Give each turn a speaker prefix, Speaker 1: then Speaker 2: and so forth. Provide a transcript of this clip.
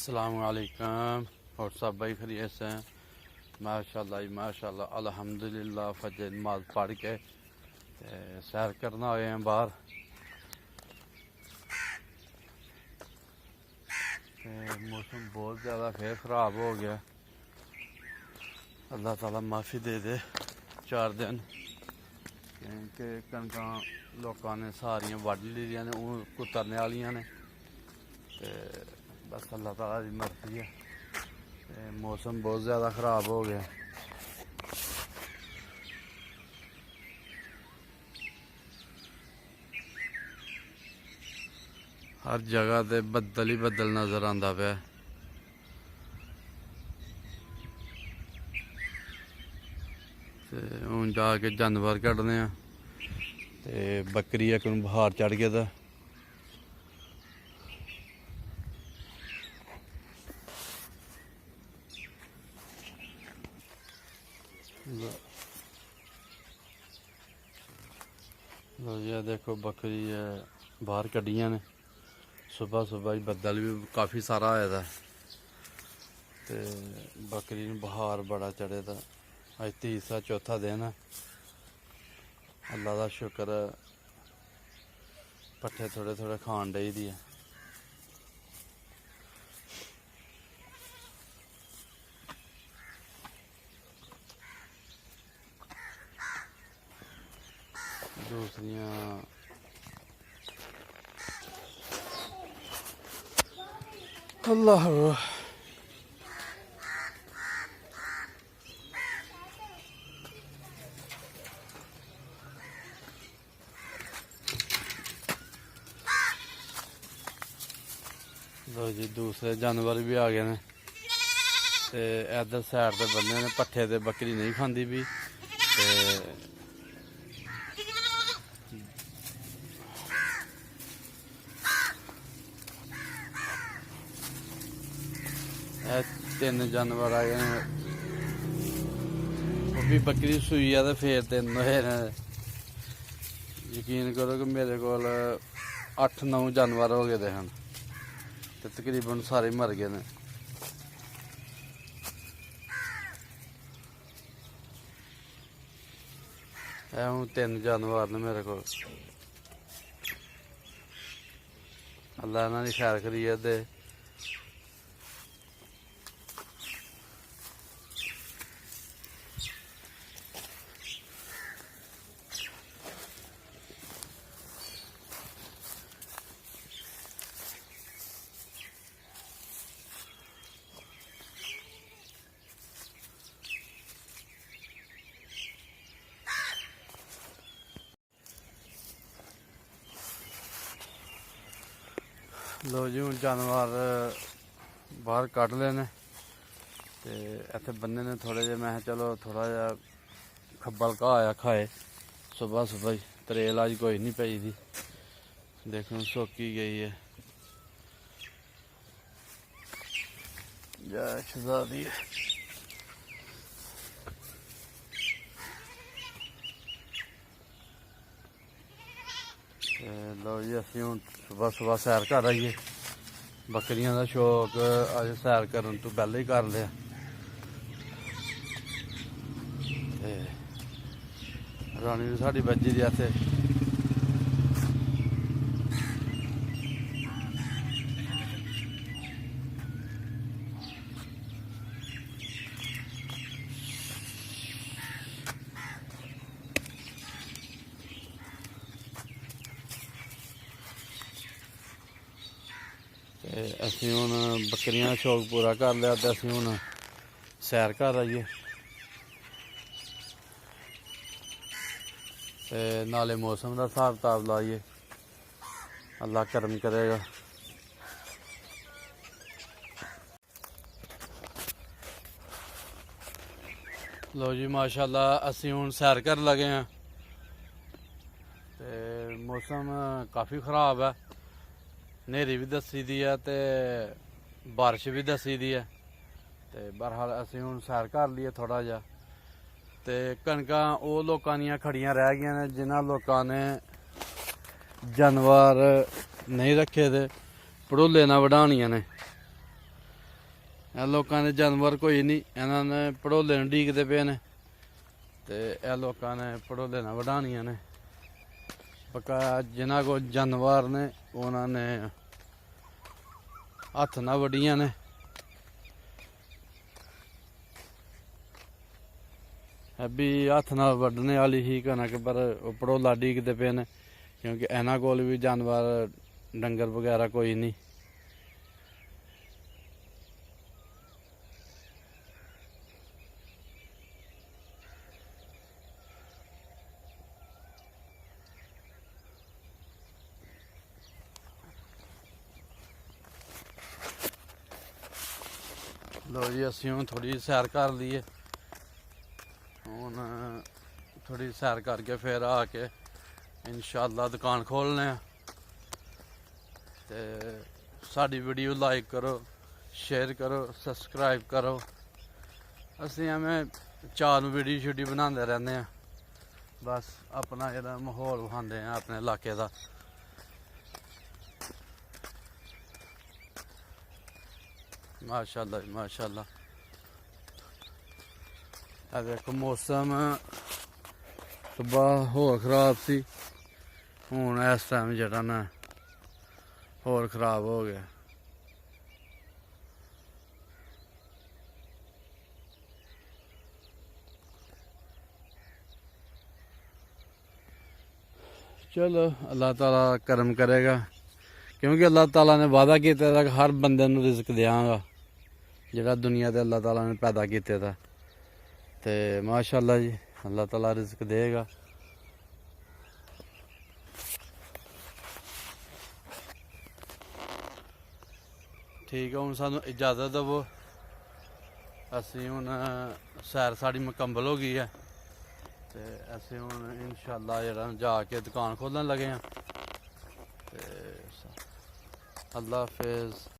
Speaker 1: अस्सलामुअलैकुम। और सब भाई खैरियत से हैं? माशाल्लाह जी माशाल्लाह, अल्हम्दुलिल्लाह। फजर नमाज पढ़ के सैर करना आए हैं बाहर। मौसम बहुत ज़्यादा फिर ख़राब हो गया। अल्लाह ताला माफ़ी दे दे। 4 दिन कि कणकां लोगों ने सारियां वड्ढ लियां ने, हूँ कुतरने वालियां ने। बस अल्लाह ताला की मर्जी है। मौसम बहुत ज़्यादा ख़राब हो गया। हर जगह ते बदल ही बदल नज़र आंदा पिया। हूँ जाके जानवर कड्ढने आ ते बकरी इक नूं बुखार चढ़ गया था। लो जी देखो बकरी बाहर कड्ढियां ने। सुबह सुबह ही बदल भी काफ़ी सारा आया था ते बकरी नूं बुखार बड़ा चढ़े दा। अज तीसरा चौथा दिन है। अल्लाह का शुक्र पट्ठे थोड़े थोड़े खान डई दी है। दूसरियां अल्लाह लो जी दूसरे जानवर भी आ गए ने ते इधर साइड ते बंदे ने पट्ठे ते बकरी नहीं खांदी भी ते तीन जानवर आ गए ने। वो भी बकरी सूई है तो फिर 3 होए ने। यकीन करो कि मेरे को 8-9 जानवर हो गए हैं तो तकरीबन सारे मर गए ने। हूँ 3 जानवर ने मेरे को। अल्लाह इन्हां दी खैर करिए दे। लो जी हूँ जानवर बाहर कढ़ ले ने ते इत्थे बंदे ने थोड़े जे। मैं चलो थोड़ा जा खब्बल घाह आया खाए सुबह सुबह ही। तरेल अज कोई नहीं पई थी। देखो सोकी गई है। जय शहजादी। लो जी असी हूँ सुबह सुबह सैर कर आइए। बकरियां का शौक अज सैर करन तो पहले ही कर लिया। रानी ने साड़ी बजी दी इत्थे। असी हूँ बकरियां का शौक पूरा कर लिया तो असी हूँ सैर कर आइए नाले मौसम का हिसाब किताब लाइए। अल्लाह करम करेगा। लो जी माशाल्लाह असी हूँ सैर कर लगे हैं ते मौसम काफ़ी ख़राब है। नेरी भी दसी दी है ते बारिश भी दसी दी है ते बहरहाल असी हूँ सैर कर लिए थोड़ा जा। ते कणकां वो लोकां दियां खड़ियां रह गई ने जिन्हां लोकां ने जानवर नहीं रखे थे। भड़ोले ना वढानियां ने ਇਹ ਲੋਕਾਂ ਦੇ ਜਾਨਵਰ ਕੋਈ ਨਹੀਂ, ਇਹਨਾਂ ਨੇ ਪੜੋਲੇ ਨੂੰ ਡੀਕਦੇ ਪਏ ਨੇ ਤੇ ਇਹ ਲੋਕਾਂ ਨੇ ਪੜੋਲੇ ਨਾਲ ਵਢਾਣੀਆਂ ਨੇ। ਬਕਾਇਆ ਜਿਨ੍ਹਾਂ ਕੋਲ ਜਾਨਵਰ ਨੇ ਉਹਨਾਂ ਨੇ ਹੱਥ ਨਾਲ ਵੱਢੀਆਂ ਨੇ। ਇਹ ਵੀ ਹੱਥ ਨਾਲ ਵੱਢਣੇ ਵਾਲੀ ਹੀ ਕਣਕ, ਪਰ ਉਹ ਪੜੋਲਾ ਡੀਕਦੇ ਪਏ ਨੇ ਕਿਉਂਕਿ ਇਹਨਾਂ ਕੋਲ ਵੀ ਜਾਨਵਰ ਡੰਗਰ ਵਗੈਰਾ ਕੋਈ ਨਹੀਂ। ਲੋ ਜੀ ਅਸੀਂ ਹੁਣ ਥੋੜੀ ਸੈਰ ਕਰ ਲਈਏ। ਹੁਣ ਥੋੜੀ ਸੈਰ ਕਰਕੇ ਫਿਰ ਆ ਕੇ ਇਨਸ਼ਾਅੱਲਾ ਦੁਕਾਨ ਖੋਲ੍ਹਣੇ ਆ। ਤੇ ਸਾਡੀ ਵੀਡੀਓ ਲਾਈਕ ਕਰੋ, ਸ਼ੇਅਰ ਕਰੋ, ਸਬਸਕ੍ਰਾਈਬ ਕਰੋ। ਅਸੀਂ ਐਵੇਂ ਚਾਰ ਨੂੰ ਵੀਡੀਓ ਸ਼ੂਡੀ ਬਣਾਉਂਦੇ ਰਹਿੰਦੇ ਆ, ਬਸ ਆਪਣਾ ਜਿਹੜਾ ਮਾਹੌਲ ਵਿਖਾਉਂਦੇ ਆ ਆਪਣੇ ਇਲਾਕੇ ਦਾ। ਮਾਸ਼ਾਅੱਲਾ ਜੀ ਮਾਸ਼ਾਅੱਲਾ। ਇਹ ਦੇਖੋ ਮੌਸਮ ਸੁਬਾਹ ਹੋਰ ਖਰਾਬ ਸੀ, ਹੁਣ ਇਸ ਟਾਈਮ ਜਿਹੜਾ ਨਾ ਹੋਰ ਖਰਾਬ ਹੋ ਗਿਆ। ਚਲੋ अल्लाह ताला करम करेगा, क्योंकि अल्लाह ताला ने वादा किया था कि हर बंदे नूं रिज़्क देंगा ਜਿਹੜਾ ਦੁਨੀਆ ਤੇ अल्लाह ताला ने पैदा किया था। ਤੇ माशाअल्लाह जी अल्लाह ताला रिज़्क देगा। ठीक है, ਹੁਣ ਸਾਨੂੰ इजाज़त दवो, ਅਸੀਂ ਹੁਣ सैर साड़ी मुकम्मल हो गई है ਤੇ ਅਸੀਂ ਹੁਣ इंशाअल्लाह ਜਿਹੜਾ ਜਾ ਕੇ दुकान खोलन लगे हैं। ਤੇ अल्लाह हाफिज़।